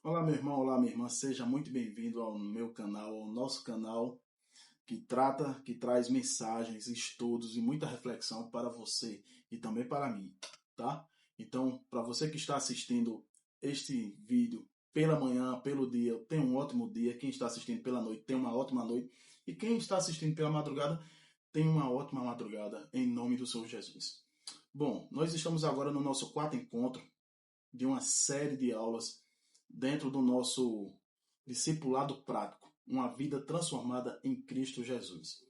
Olá, meu irmão, olá, minha irmã, seja muito bem-vindo ao meu canal, ao nosso canal que traz mensagens, estudos e muita reflexão para você e também para mim, tá? Então, para você que está assistindo este vídeo pela manhã, pelo dia, tenha um ótimo dia. Quem está assistindo pela noite, tenha uma ótima noite. E quem está assistindo pela madrugada, tenha uma ótima madrugada, em nome do Senhor Jesus. Bom, nós estamos agora no nosso quarto encontro de uma série de aulas dentro do nosso discipulado prático, uma vida transformada em Cristo Jesus.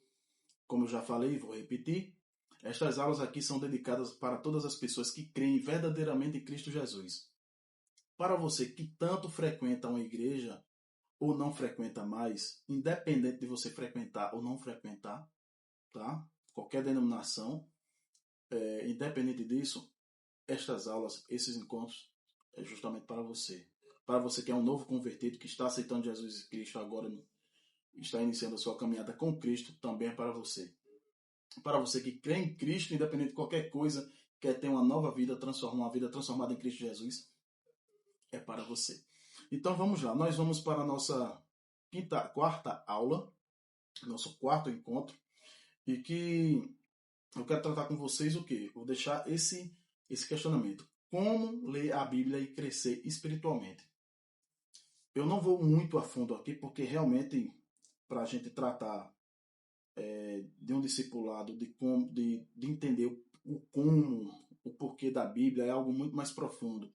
Como eu já falei, vou repetir, estas aulas aqui são dedicadas para todas as pessoas que creem verdadeiramente em Cristo Jesus. Para você que tanto frequenta uma igreja ou não frequenta mais, independente de você frequentar ou não frequentar, tá? Qualquer denominação, independente disso, estas aulas, esses encontros, é justamente para você. Para você que é um novo convertido, que está aceitando Jesus Cristo agora, está iniciando a sua caminhada com Cristo, também é para você. Para você que crê em Cristo, independente de qualquer coisa, quer ter uma nova vida, uma vida transformada em Cristo Jesus, é para você. Então vamos lá, nós vamos para a nossa quarta aula, nosso quarto encontro, e que eu quero tratar com vocês o quê? Vou deixar esse questionamento. Como ler a Bíblia e crescer espiritualmente? Eu não vou muito a fundo aqui, porque realmente, para a gente tratar de um discipulado, de entender o como, o porquê da Bíblia, é algo muito mais profundo.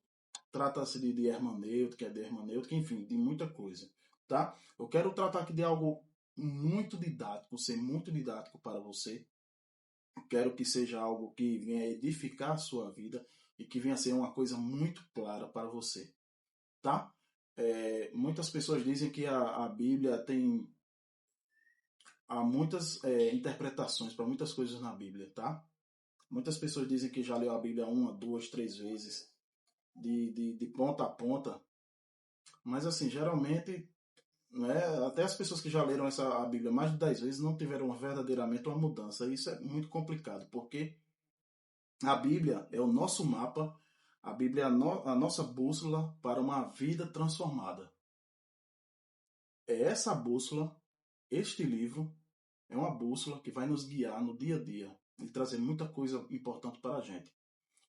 Trata-se de hermenêutica, enfim, de muita coisa. Tá? Eu quero tratar aqui de algo muito didático, ser muito didático para você. Quero que seja algo que venha edificar a sua vida e que venha ser uma coisa muito clara para você. Tá? Muitas pessoas dizem que a Bíblia há muitas interpretações para muitas coisas na Bíblia, tá? Muitas pessoas dizem que já leu a Bíblia uma, duas, três vezes, de ponta a ponta, mas assim, geralmente, né, até as pessoas que já leram a Bíblia mais de 10 vezes não tiveram verdadeiramente uma mudança. Isso é muito complicado, porque a Bíblia é o nosso mapa, a Bíblia é a nossa bússola para uma vida transformada. É essa bússola, este livro, é uma bússola que vai nos guiar no dia a dia e trazer muita coisa importante para a gente.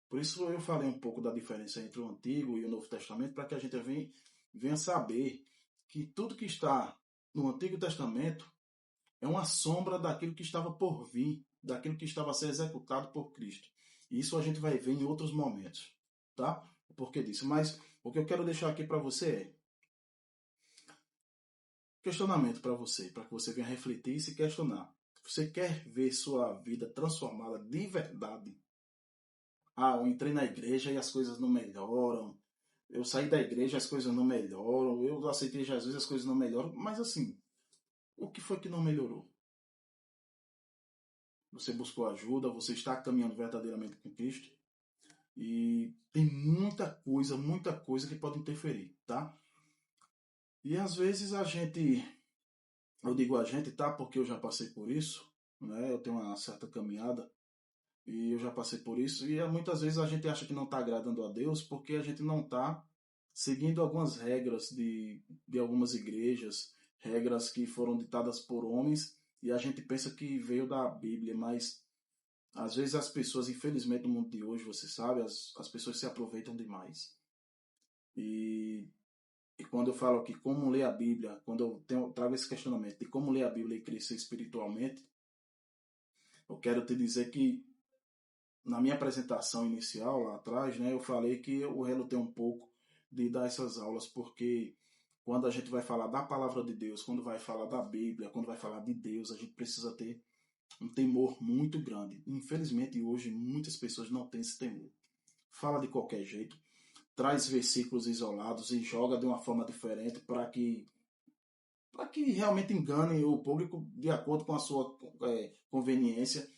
Por isso eu falei um pouco da diferença entre o Antigo e o Novo Testamento, para que a gente venha saber que tudo que está no Antigo Testamento é uma sombra daquilo que estava por vir, daquilo que estava a ser executado por Cristo. E isso a gente vai ver em outros momentos, tá? O porquê disso. Mas o que eu quero deixar aqui para você é questionamento para que você venha refletir e se questionar. Você quer ver sua vida transformada de verdade? Ah, eu entrei na igreja e as coisas não melhoram. Eu saí da igreja e as coisas não melhoram. Eu aceitei Jesus e as coisas não melhoram. Mas assim, o que foi que não melhorou? Você buscou ajuda, você está caminhando verdadeiramente com Cristo. E tem muita coisa que pode interferir, tá? E às vezes eu digo a gente, tá? Porque eu já passei por isso, né? Eu tenho uma certa caminhada e eu já passei por isso. E muitas vezes a gente acha que não está agradando a Deus porque a gente não está seguindo algumas regras de algumas igrejas, regras que foram ditadas por homens, e a gente pensa que veio da Bíblia, mas às vezes as pessoas, infelizmente no mundo de hoje, você sabe, as pessoas se aproveitam demais. E, e quando eu falo aqui como ler a Bíblia, quando trago esse questionamento de como ler a Bíblia e crescer espiritualmente, eu quero te dizer que na minha apresentação inicial lá atrás, né, eu falei que eu relutei um pouco de dar essas aulas, porque quando a gente vai falar da palavra de Deus, quando vai falar da Bíblia, quando vai falar de Deus, a gente precisa ter um temor muito grande. Infelizmente, hoje, muitas pessoas não têm esse temor. Fala de qualquer jeito, traz versículos isolados e joga de uma forma diferente para que realmente engane o público de acordo com a sua conveniência.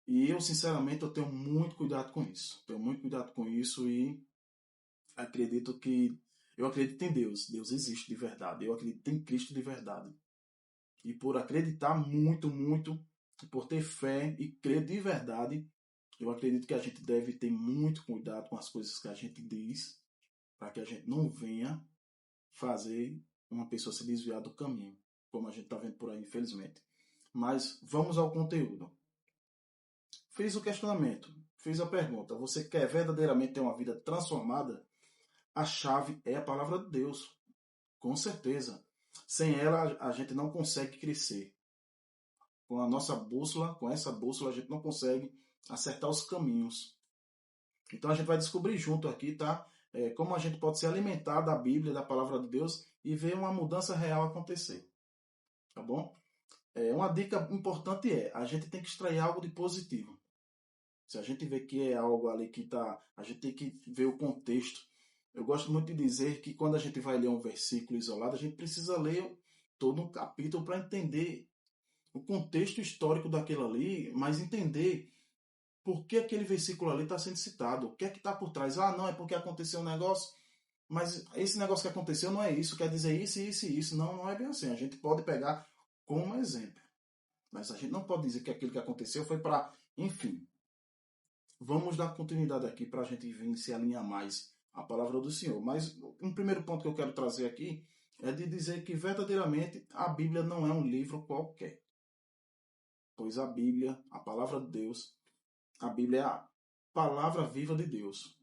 E eu, sinceramente, eu tenho muito cuidado com isso. Tenho muito cuidado com isso e acredito que... Eu acredito em Deus. Deus existe de verdade. Eu acredito em Cristo de verdade. E por acreditar muito, por ter fé e crer de verdade, eu acredito que a gente deve ter muito cuidado com as coisas que a gente diz, para que a gente não venha fazer uma pessoa se desviar do caminho, como a gente está vendo por aí, infelizmente. Mas vamos ao conteúdo. Fiz o questionamento, fiz a pergunta. Você quer verdadeiramente ter uma vida transformada? A chave é a palavra de Deus, com certeza. Sem ela, a gente não consegue crescer. Com a nossa bússola, com essa bússola, a gente não consegue acertar os caminhos. Então a gente vai descobrir junto aqui, tá? Como a gente pode se alimentar da Bíblia, da palavra de Deus e ver uma mudança real acontecer. Tá bom? Uma dica importante a gente tem que extrair algo de positivo. Se a gente vê que é algo ali que está... A gente tem que ver o contexto. Eu gosto muito de dizer que quando a gente vai ler um versículo isolado, a gente precisa ler todo um capítulo para entender o contexto histórico daquilo ali, mas entender por que aquele versículo ali está sendo citado. O que é que está por trás? Ah, não, é porque aconteceu um negócio, mas esse negócio que aconteceu não é isso, quer dizer isso, isso e isso. Não, não é bem assim. A gente pode pegar como exemplo, mas a gente não pode dizer que aquilo que aconteceu foi para... Enfim, vamos dar continuidade aqui para a gente vir se alinhar mais à palavra do Senhor. Mas um primeiro ponto que eu quero trazer aqui é de dizer que verdadeiramente a Bíblia não é um livro qualquer. Pois a Bíblia, a palavra de Deus, a Bíblia é a palavra viva de Deus.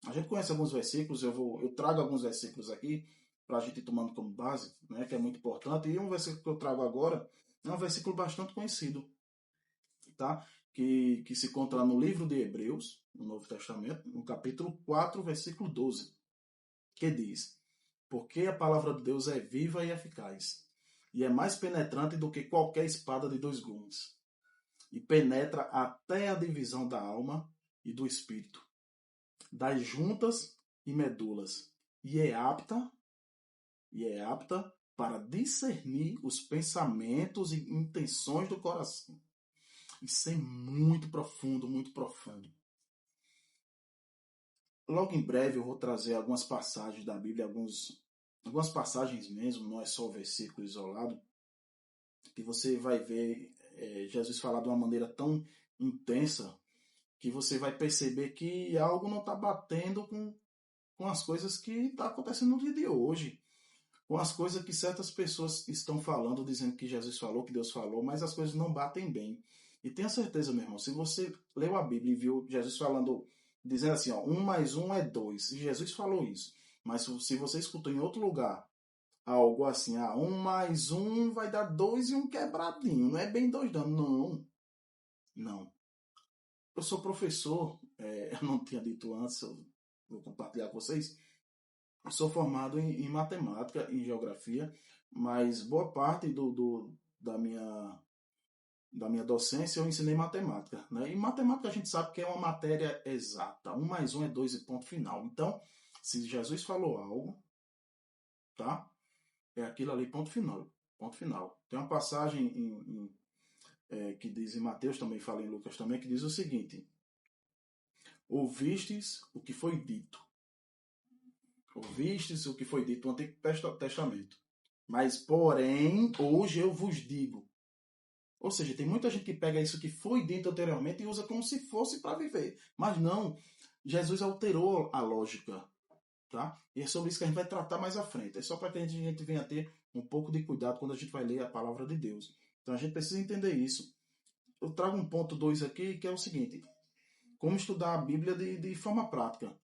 A gente conhece alguns versículos, eu trago alguns versículos aqui para a gente ir tomando como base, né, que é muito importante. E um versículo que eu trago agora é um versículo bastante conhecido, tá? Que se encontra no livro de Hebreus, no Novo Testamento, no capítulo 4, versículo 12, que diz: porque a palavra de Deus é viva e eficaz, e é mais penetrante do que qualquer espada de dois gumes, e penetra até a divisão da alma e do espírito, das juntas e medulas, e é apta para discernir os pensamentos e intenções do coração. Isso é muito profundo, muito profundo. Logo em breve eu vou trazer algumas passagens da Bíblia, algumas passagens mesmo, não é só o versículo isolado, que você vai ver Jesus falar de uma maneira tão intensa que você vai perceber que algo não está batendo com as coisas que está acontecendo no dia de hoje, com as coisas que certas pessoas estão falando, dizendo que Jesus falou, que Deus falou, mas as coisas não batem bem. E tenha certeza, meu irmão, se você leu a Bíblia e viu Jesus falando, dizendo assim, ó, 1 mais 1 é 2, e Jesus falou isso, mas se você escutou em outro lugar algo assim, 1 mais 1 vai dar 2 e um quebradinho, não é bem 2 não, não. Eu sou professor, eu não tinha dito antes, eu vou compartilhar com vocês. Eu sou formado em matemática e geografia, mas boa parte da minha docência eu ensinei matemática, né? E matemática a gente sabe que é uma matéria exata. 1 mais 1 é 2 e ponto final. Então, se Jesus falou algo, tá? É aquilo ali, ponto final. Ponto final. Tem uma passagem que diz em Mateus, também fala em Lucas também, que diz o seguinte: ouvistes o que foi dito. Ouvistes o que foi dito no Antigo Testamento. Mas, porém, hoje eu vos digo. Ou seja, tem muita gente que pega isso que foi dito anteriormente e usa como se fosse para viver. Mas não, Jesus alterou a lógica. Tá? E é sobre isso que a gente vai tratar mais à frente. É só para que a gente venha ter um pouco de cuidado quando a gente vai ler a palavra de Deus. Então a gente precisa entender isso. Eu trago um ponto 2 aqui, que é o seguinte: como estudar a Bíblia de forma prática.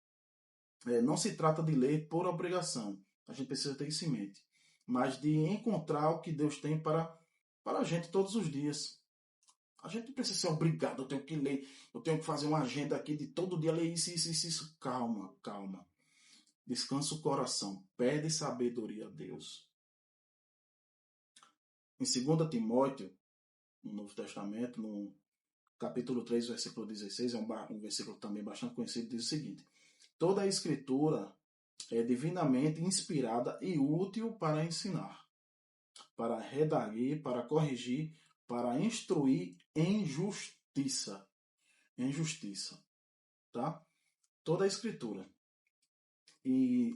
Não se trata de ler por obrigação. A gente precisa ter isso em mente. Mas de encontrar o que Deus tem para a gente todos os dias. A gente não precisa ser obrigado, eu tenho que ler, eu tenho que fazer uma agenda aqui de todo dia ler isso, isso, isso, isso. Calma, calma. Descansa o coração. Pede sabedoria a Deus. Em 2 Timóteo, no Novo Testamento, no capítulo 3, versículo 16, é um versículo também bastante conhecido, diz o seguinte: toda a escritura é divinamente inspirada e útil para ensinar, para redarguir, para corrigir, para instruir em justiça. Em justiça. Tá? Toda a escritura. E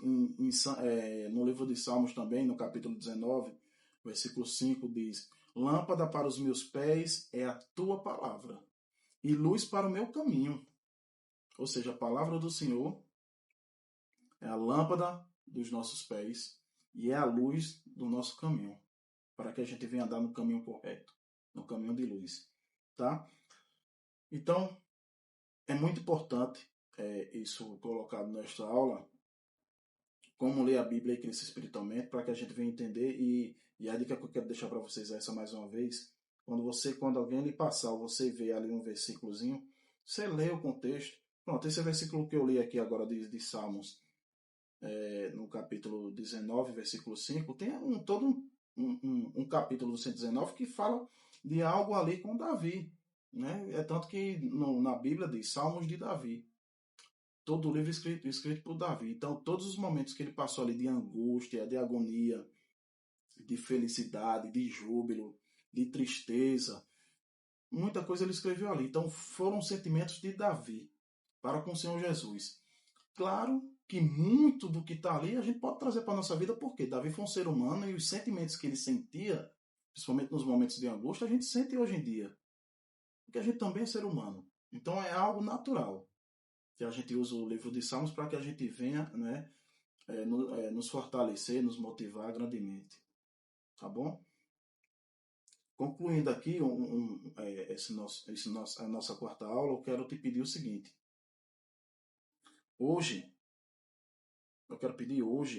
no livro de Salmos também, no capítulo 19, versículo 5, diz: lâmpada para os meus pés é a tua palavra, e luz para o meu caminho. Ou seja, a palavra do Senhor é a lâmpada dos nossos pés e é a luz do nosso caminho, para que a gente venha andar no caminho correto, no caminho de luz, tá? Então, é muito importante isso colocado nesta aula, como ler a Bíblia e crescer espiritualmente, para que a gente venha entender. E a dica que eu quero deixar para vocês é essa mais uma vez: quando alguém lhe passar, ou você vê ali um versículozinho, você lê o contexto. Pronto, esse versículo que eu li aqui agora de Salmos, no capítulo 19, versículo 5, tem todo um capítulo do 119 que fala de algo ali com Davi. Né? É tanto que na Bíblia diz Salmos de Davi. Todo o livro escrito por Davi. Então, todos os momentos que ele passou ali de angústia, de agonia, de felicidade, de júbilo, de tristeza, muita coisa ele escreveu ali. Então, foram sentimentos de Davi para com o Senhor Jesus. Claro que muito do que está ali a gente pode trazer para a nossa vida, porque Davi foi um ser humano e os sentimentos que ele sentia, principalmente nos momentos de angústia, a gente sente hoje em dia. Porque a gente também é ser humano. Então, é algo natural que a gente usa o livro de Salmos para que a gente venha, né, nos fortalecer, nos motivar grandemente. Tá bom? Concluindo aqui a nossa quarta aula, eu quero te pedir o seguinte. Hoje,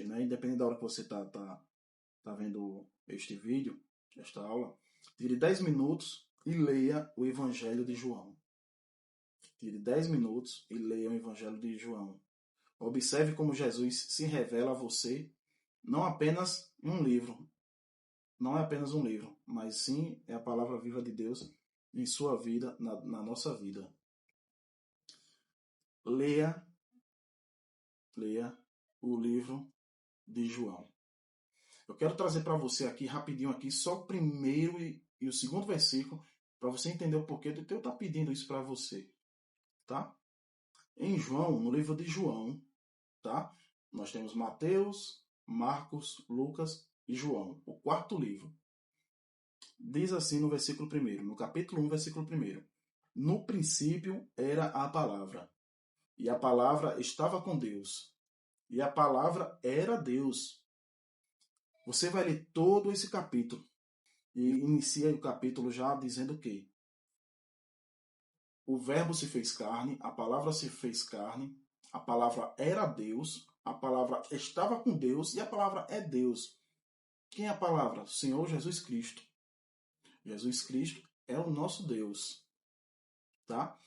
né, independente da hora que você tá vendo este vídeo, esta aula, tire 10 minutos e leia o Evangelho de João. Tire 10 minutos e leia o Evangelho de João. Observe como Jesus se revela a você, não apenas em um livro, não é apenas um livro, mas sim é a palavra viva de Deus em sua vida, na nossa vida. Leia o livro de João. Eu quero trazer para você aqui, rapidinho aqui, só o primeiro e o segundo versículo, para você entender o porquê de eu estar pedindo isso para você, tá? Em João, no livro de João, tá? Nós temos Mateus, Marcos, Lucas e João, o quarto livro. Diz assim no versículo 1, no capítulo 1, versículo 1. No princípio era a palavra, e a palavra estava com Deus, e a palavra era Deus. Você vai ler todo esse capítulo, e inicia o capítulo já dizendo que o verbo se fez carne, a palavra se fez carne, a palavra era Deus, a palavra estava com Deus, e a palavra é Deus. Quem é a palavra? O Senhor Jesus Cristo. Jesus Cristo é o nosso Deus. Tá?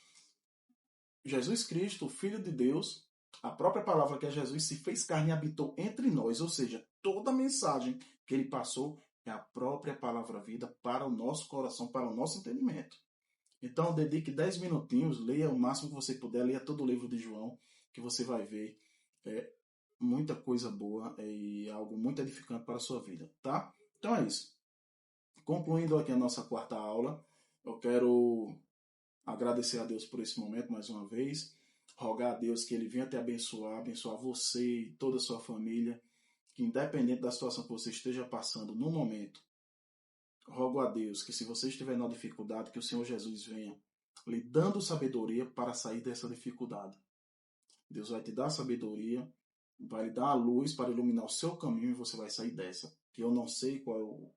Jesus Cristo, o Filho de Deus, a própria palavra que é Jesus, se fez carne e habitou entre nós. Ou seja, toda a mensagem que ele passou é a própria palavra vida para o nosso coração, para o nosso entendimento. Então, dedique 10 minutinhos, leia o máximo que você puder, leia todo o livro de João, que você vai ver muita coisa boa e algo muito edificante para a sua vida, tá? Então é isso. Concluindo aqui a nossa quarta aula, eu quero agradecer a Deus por esse momento mais uma vez, rogar a Deus que Ele venha te abençoar você e toda a sua família, que independente da situação que você esteja passando no momento, rogo a Deus que se você estiver na dificuldade, que o Senhor Jesus venha lhe dando sabedoria para sair dessa dificuldade. Deus vai te dar sabedoria, vai lhe dar a luz para iluminar o seu caminho e você vai sair dessa. Que eu não sei qual é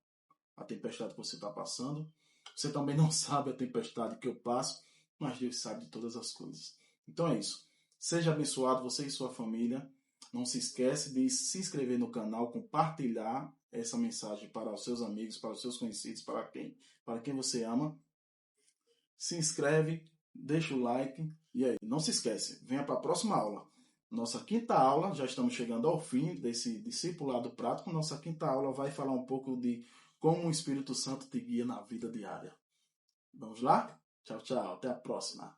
a tempestade que você está passando, você também não sabe a tempestade que eu passo, mas Deus sabe de todas as coisas. Então é isso. Seja abençoado você e sua família. Não se esquece de se inscrever no canal, compartilhar essa mensagem para os seus amigos, para os seus conhecidos, para quem você ama. Se inscreve, deixa o like e aí, não se esquece, venha para a próxima aula. Nossa quinta aula, já estamos chegando ao fim desse discipulado prático. Nossa quinta aula vai falar um pouco de como o Espírito Santo te guia na vida diária. Vamos lá? Tchau, tchau. Até a próxima.